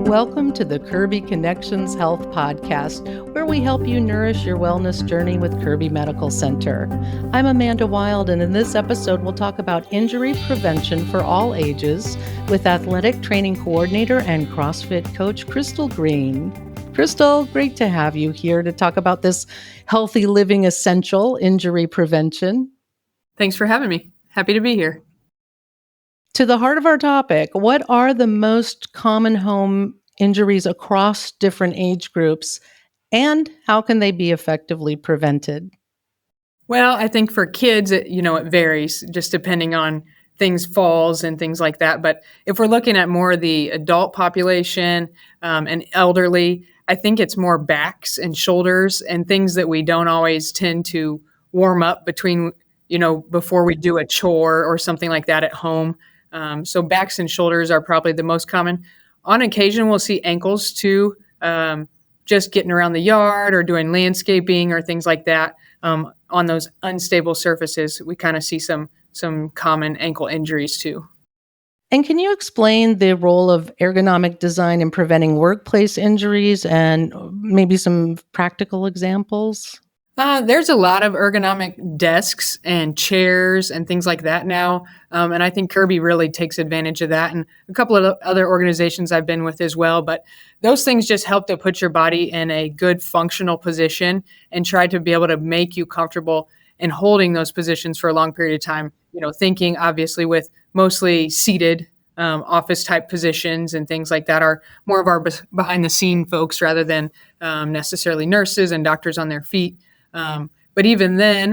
Welcome to the Kirby Connections Health Podcast, where we help you nourish your wellness journey with Kirby Medical Center. I'm Amanda Wild, and in this episode, we'll talk about injury prevention for all ages with athletic training coordinator and CrossFit coach Crystal Green. Crystal, great to have you here to talk about this healthy living essential, injury prevention. Thanks for having me. Happy to be here. To the heart of our topic, what are the most common home injuries across different age groups, and how can they be effectively prevented? Well, I think for kids, it varies just depending on falls and things like that. But if we're looking at more the adult population and elderly, I think it's more backs and shoulders and things that we don't always tend to warm up before we do a chore or something like that at home. So backs and shoulders are probably the most common. On occasion, we'll see ankles too, just getting around the yard or doing landscaping or things like that. On those unstable surfaces, we kind of see some common ankle injuries too. And can you explain the role of ergonomic design in preventing workplace injuries and maybe some practical examples? There's a lot of ergonomic desks and chairs and things like that now. And I think Kirby really takes advantage of that, and a couple of other organizations I've been with as well. But those things just help to put your body in a good functional position and try to be able to make you comfortable in holding those positions for a long period of time. Thinking obviously with mostly seated office type positions and things like that are more of our behind the scene folks rather than necessarily nurses and doctors on their feet. But even then,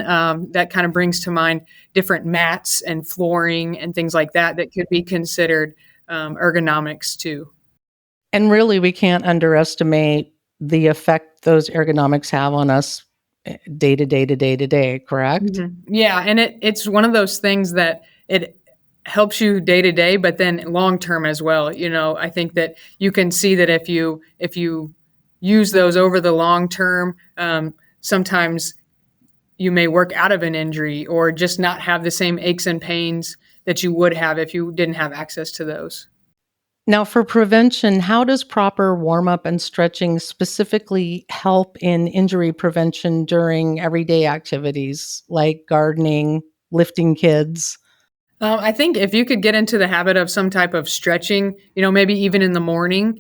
that kind of brings to mind different mats and flooring and things like that could be considered ergonomics too. And really, we can't underestimate the effect those ergonomics have on us day to day, correct? Mm-hmm. Yeah, and it's one of those things that it helps you day to day, but then long term as well. I think that you can see that if you use those over the long term, sometimes you may work out of an injury or just not have the same aches and pains that you would have if you didn't have access to those. Now, for prevention, how does proper warm-up and stretching specifically help in injury prevention during everyday activities like gardening, lifting kids? I think if you could get into the habit of some type of stretching, maybe even in the morning,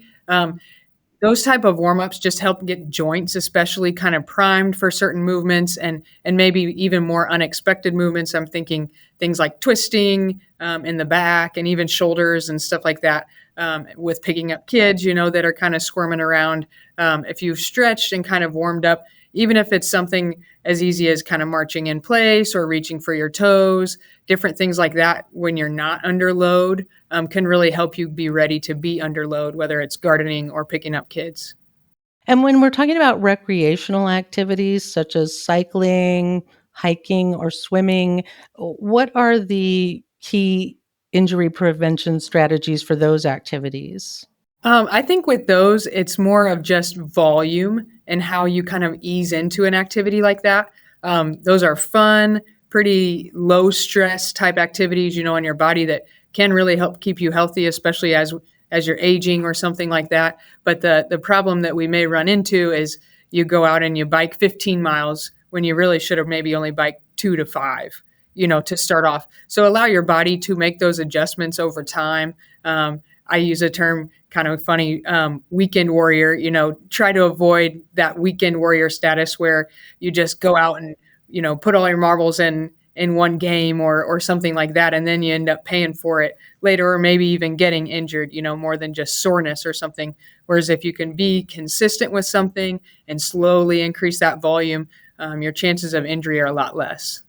those type of warm-ups just help get joints, especially kind of primed for certain movements and maybe even more unexpected movements. I'm thinking things like twisting in the back and even shoulders and stuff like that with picking up kids, that are kind of squirming around. If you've stretched and kind of warmed up, even if it's something as easy as kind of marching in place or reaching for your toes, different things like that when you're not under load can really help you be ready to be under load, whether it's gardening or picking up kids. And when we're talking about recreational activities such as cycling, hiking, or swimming, what are the key injury prevention strategies for those activities? I think with those, it's more of just volume and how you kind of ease into an activity like that. Those are fun, pretty low stress type activities, on your body that can really help keep you healthy, especially as you're aging or something like that. But the problem that we may run into is you go out and you bike 15 miles when you really should have maybe only biked 2 to 5, to start off. So allow your body to make those adjustments over time. I use a term kind of funny, weekend warrior, try to avoid that weekend warrior status where you just go out and, put all your marbles in one game or something like that. And then you end up paying for it later, or maybe even getting injured, more than just soreness or something. Whereas if you can be consistent with something and slowly increase that volume, your chances of injury are a lot less.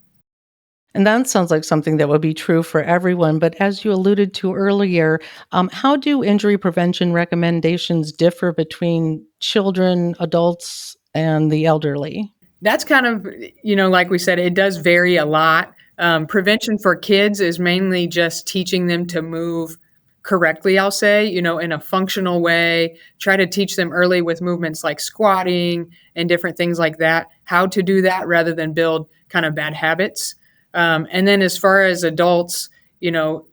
And that sounds like something that would be true for everyone. But as you alluded to earlier, how do injury prevention recommendations differ between children, adults, and the elderly? That's kind of, like we said, it does vary a lot. Prevention for kids is mainly just teaching them to move correctly, I'll say, in a functional way. Try to teach them early with movements like squatting and different things like that, how to do that rather than build kind of bad habits. And then as far as adults,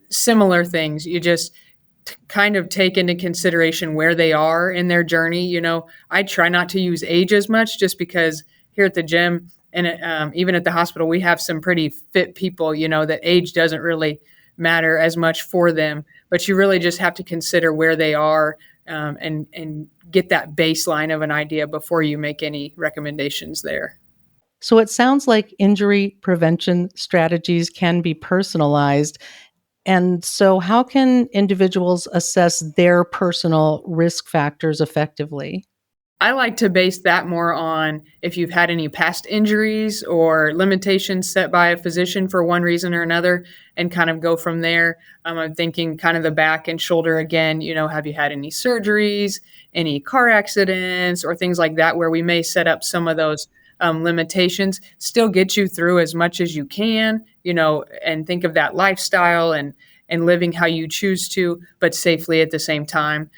similar things. You just kind of take into consideration where they are in their journey. I try not to use age as much, just because here at the gym and even at the hospital, we have some pretty fit people, that age doesn't really matter as much for them, but you really just have to consider where they are, and get that baseline of an idea before you make any recommendations there. So it sounds like injury prevention strategies can be personalized. And so, how can individuals assess their personal risk factors effectively? I like to base that more on if you've had any past injuries or limitations set by a physician for one reason or another, and kind of go from there. I'm thinking kind of the back and shoulder again. Have you had any surgeries, any car accidents, or things like that, where we may set up some of those limitations, still get you through as much as you can, and think of that lifestyle and living how you choose to, but safely at the same time.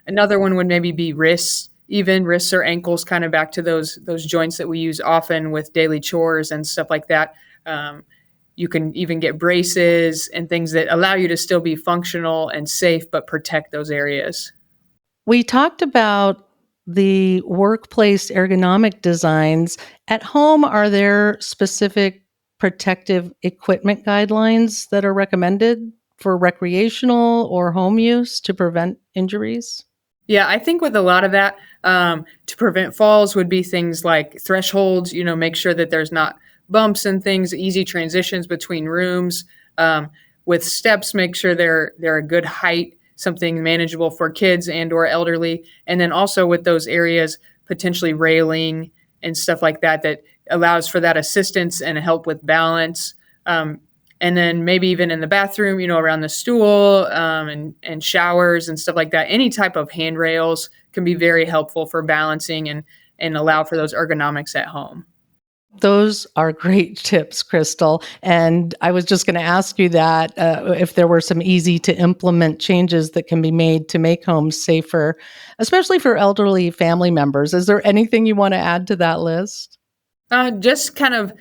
Another one would maybe be wrists. Even wrists or ankles, kind of back to those joints that we use often with daily chores and stuff like that. You can even get braces and things that allow you to still be functional and safe, but protect those areas. We talked about the workplace ergonomic designs. At home, are there specific protective equipment guidelines that are recommended for recreational or home use to prevent injuries? Yeah, I think with a lot of that, to prevent falls would be things like thresholds, make sure that there's not bumps and things, easy transitions between rooms. With steps, make sure they're a good height, something manageable for kids and or elderly. And then also with those areas, potentially railing and stuff like that, that allows for that assistance and help with balance. And then maybe even in the bathroom, around the stool, and showers and stuff like that. Any type of handrails can be very helpful for balancing and allow for those ergonomics at home. Those are great tips, Crystal. And I was just going to ask you that if there were some easy to implement changes that can be made to make homes safer, especially for elderly family members. Is there anything you want to add to that list? Just kind of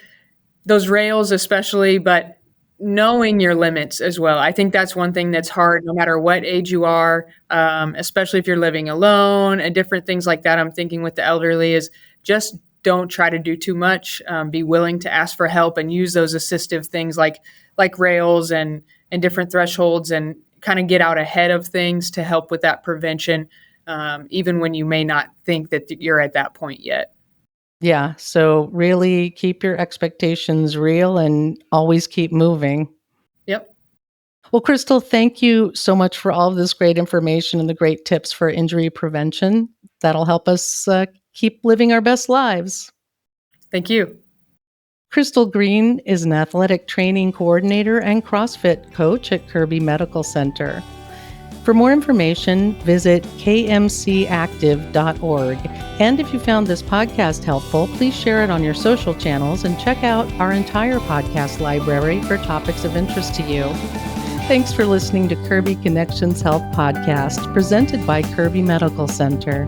those rails especially, but knowing your limits as well. I think that's one thing that's hard no matter what age you are, especially if you're living alone and different things like that. I'm thinking with the elderly is just don't try to do too much. Be willing to ask for help and use those assistive things like rails and different thresholds, and kind of get out ahead of things to help with that prevention, even when you may not think that you're at that point yet. Yeah, so really keep your expectations real and always keep moving. Yep. Well, Crystal, thank you so much for all of this great information and the great tips for injury prevention. That'll help us keep living our best lives. Thank you. Crystal Green is an athletic training coordinator and CrossFit coach at Kirby Medical Center. For more information, visit kmcactive.org. And if you found this podcast helpful, please share it on your social channels and check out our entire podcast library for topics of interest to you. Thanks for listening to Kirby Connections Health Podcast, presented by Kirby Medical Center.